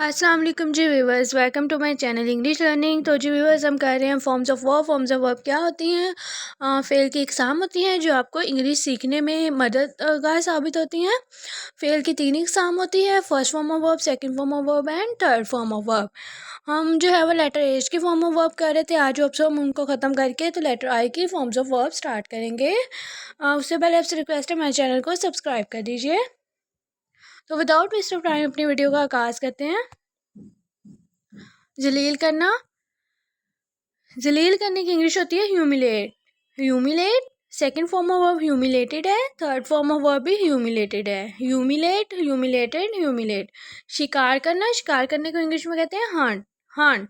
अस्सलाम वालेकुम जी viewers, welcome to my channel English learning. तो जी व्यूवर्स, हम कर रहे हैं फॉर्म्स ऑफ वर्ब क्या होती हैं। फेल की एग्ज़ाम होती हैं जो आपको इंग्लिश सीखने में मददगार साबित होती हैं। फेल की 3 एग्ज़ाम होती है, first form of verb, second form of verb and third form of verb. हम जो है वो लेटर एच की फॉर्म ऑफ वर्ब कर रहे थे, आज अब हम उनको ख़त्म करके तो लेटर आई की फॉर्म्स ऑफ वर्ब स्टार्ट करेंगे। उससे पहले आपसे रिक्वेस्ट है मेरे चैनल को सब्सक्राइब कर दीजिए। तो विदाउट वेस्ट ऑफ टाइम अपनी वीडियो का आगाज़ करते हैं। जलील करना, जलील करने की इंग्लिश होती है humiliate. Humiliate second form of verb humiliated है, थर्ड फॉर्म ऑफ वर्ब भी ह्यूमिलेटेड है। Humiliate, humiliated, humiliate. शिकार करना, शिकार करने को इंग्लिश में कहते हैं हंट। हंट,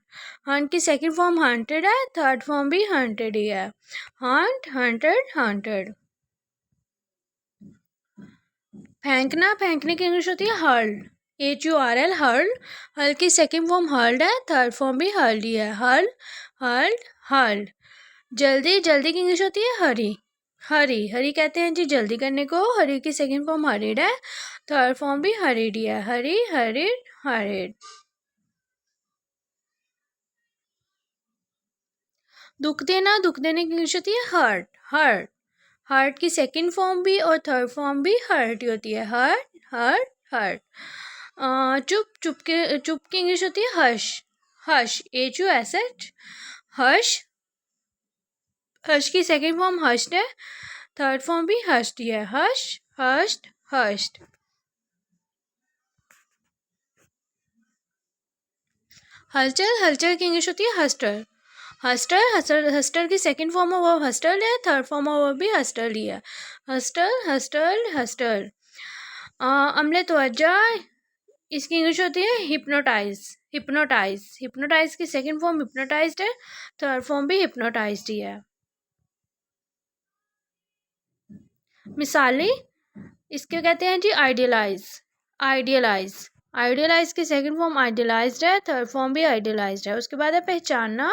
हंट की सेकंड फॉर्म हंटेड है, थर्ड फॉर्म भी हंटेड ही है। Hunt, hunted, hunted. फेंकना, फेंकने की इंग्लिश होती है हर्ल्ड। HURL, hurled. हर्ल्ड की सेकंड फॉर्म हर्ल्ड है, थर्ड फॉर्म भी हर्ल्ड ही है। Hurled, hurled, hurled. जल्दी, जल्दी की इंग्लिश होती है हरी। हरी, हरी कहते हैं जी जल्दी करने को। हरी की सेकंड फॉर्म हरीड है, थर्ड फॉर्म भी हरीड ही है। Hurry, hurried, hurried. दुख देना, दुख देने की इंग्लिश होती है हर्ट। हर्ट, हर्ट की सेकंड फॉर्म भी और थर्ड फॉर्म भी हर्ट ही होती है। Hurt, hurt, hurt. चुप, चुप की इंग्लिश होती है hush. Hush, HUSH, hush. Hush की सेकंड फॉर्म हश्ड है, थर्ड फॉर्म भी हश्ड ही है। Hush, hushed, hushed. हलचल, हलचल की इंग्लिश होती है हस्टर। हस्टर, हस्टर, हस्टर की second form of verb hostel है, थर्ड फॉर्म ऑफ वर्ब भी हस्टल ही है। Hostel, hostel, hostel. अमले तवज्जा, इसकी इंग्लिश होती है हिप्नोटाइज। हिप्नोटाइज, हिप्नोटाइज की सेकंड फॉर्म हिप्नोटाइज्ड है, थर्ड फॉर्म भी हिप्नोटाइज्ड ही है। मिसाली, इसके कहते हैं जी आइडियलाइज। आइडियलाइज, आइडियलाइज की सेकंड फॉर्म आइडियलाइज्ड है, थर्ड फॉर्म भी आइडियलाइज्ड है। उसके बाद है पहचानना।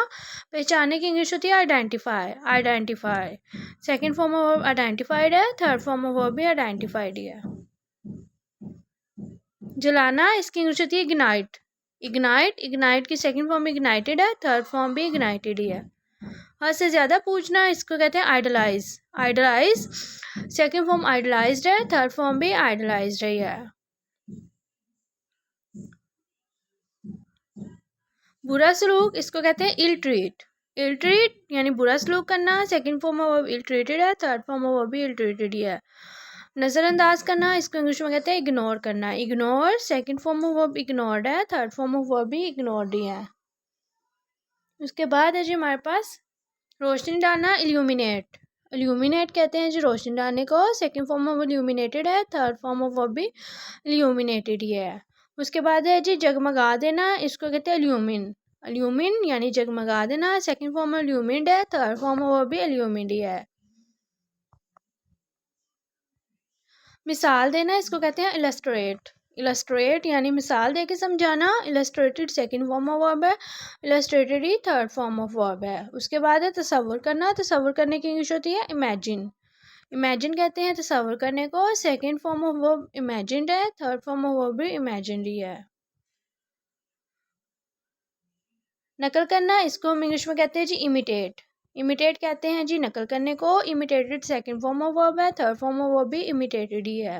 पहचानने की इंग्लिश होती है identify. Identify, second form of verb identified है, थर्ड फॉर्म ऑफ वर्ब भी आइडेंटिफाइड ही है। जलाना, इसकी इंग्लिश होती है इग्नाइट। इग्नाइट, इग्नाइट की सेकंड फॉर्म इग्नाइटेड है, थर्ड फॉर्म भी इग्नाइटेड ही है। हद से ज़्यादा पूछना, इसको कहते हैं idolise. Idolise, second form idolised है, थर्ड फॉर्म भी आइडलाइज्ड ही है। बुरा सलूक, इसको कहते हैं इल ट्रीट। इल ट्रीट यानी बुरा सलूक करना, second form of ill treated है, थर्ड फॉर्म ऑफ भी इल ट्रीटेड ही है। नज़रअंदाज करना, इसको इंग्लिश में कहते हैं इग्नोर करना। Ignore, second form of verb ignored है, थर्ड फॉर्म ऑफ वर्ब भी इग्नोर्ड ही है। उसके बाद है जी हमारे पास रोशनी डालना, इल्यूमिनेट। इल्यूमिनेट कहते हैं जी रोशनी डालने को, सेकंड फॉर्म ऑफ इल्यूमिनेटेड है, थर्ड फॉर्म ऑफ वर्ब भी इल्यूमिनेटेड ही है। उसके बाद है जी जगमगा देना, इसको कहते हैं इल्यूमिन। इल्यूमिन यानी जगमगा देना, सेकंड फॉर्म में इल्यूमिन्ड है, थर्ड फॉर्म ऑफ वर्ब भी इल्यूमिन्ड ही है। मिसाल देना, इसको कहते हैं इलस्ट्रेट। इलस्ट्रेट यानी मिसाल दे के समझाना। Illustrated second form of verb है, इलस्ट्रेटेड ही थर्ड फॉर्म ऑफ वर्ब है। उसके बाद है तसव्वुर करना। तसव्वुर करने की इंग्लिश होती है इमेजिन। इमेजिन कहते हैं तसव्वुर करने को, second form of verb imagined है, थर्ड फॉर्म ऑफ वर्ब भी इमेजिन्ड ही है। नकल करना, इसको हम इंग्लिश में कहते हैं जी इमिटेट। इमिटेट कहते हैं जी नकल करने को। Imitated second form of verb है, थर्ड फॉर्म ऑफ वर्ब भी इमिटेटेड ही है।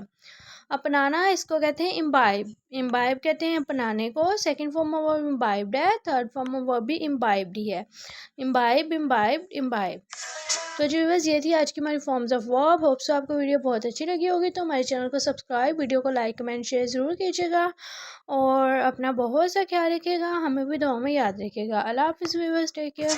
अपनाना, इसको कहते हैं इम्बाइब। इम्बाइब कहते हैं अपनाने को, second form of verb imbibed है, थर्ड फॉर्म ऑफ वर्ब भी इम्बाइब्ड ही है। Imbibe, imbibed, imbibe. तो जी बस ये थी आज की हमारी forms of verb. Hope so आपको वीडियो बहुत अच्छी लगी होगी। तो हमारे चैनल को सब्सक्राइब, वीडियो को लाइक, कमेंट, शेयर ज़रूर कीजिएगा और अपना बहुत सा ख्याल रखिएगा। हमें भी दुआ में याद रखिएगा। अल्लाह हाफ़िज़ व्यूअर्स, टेक केयर।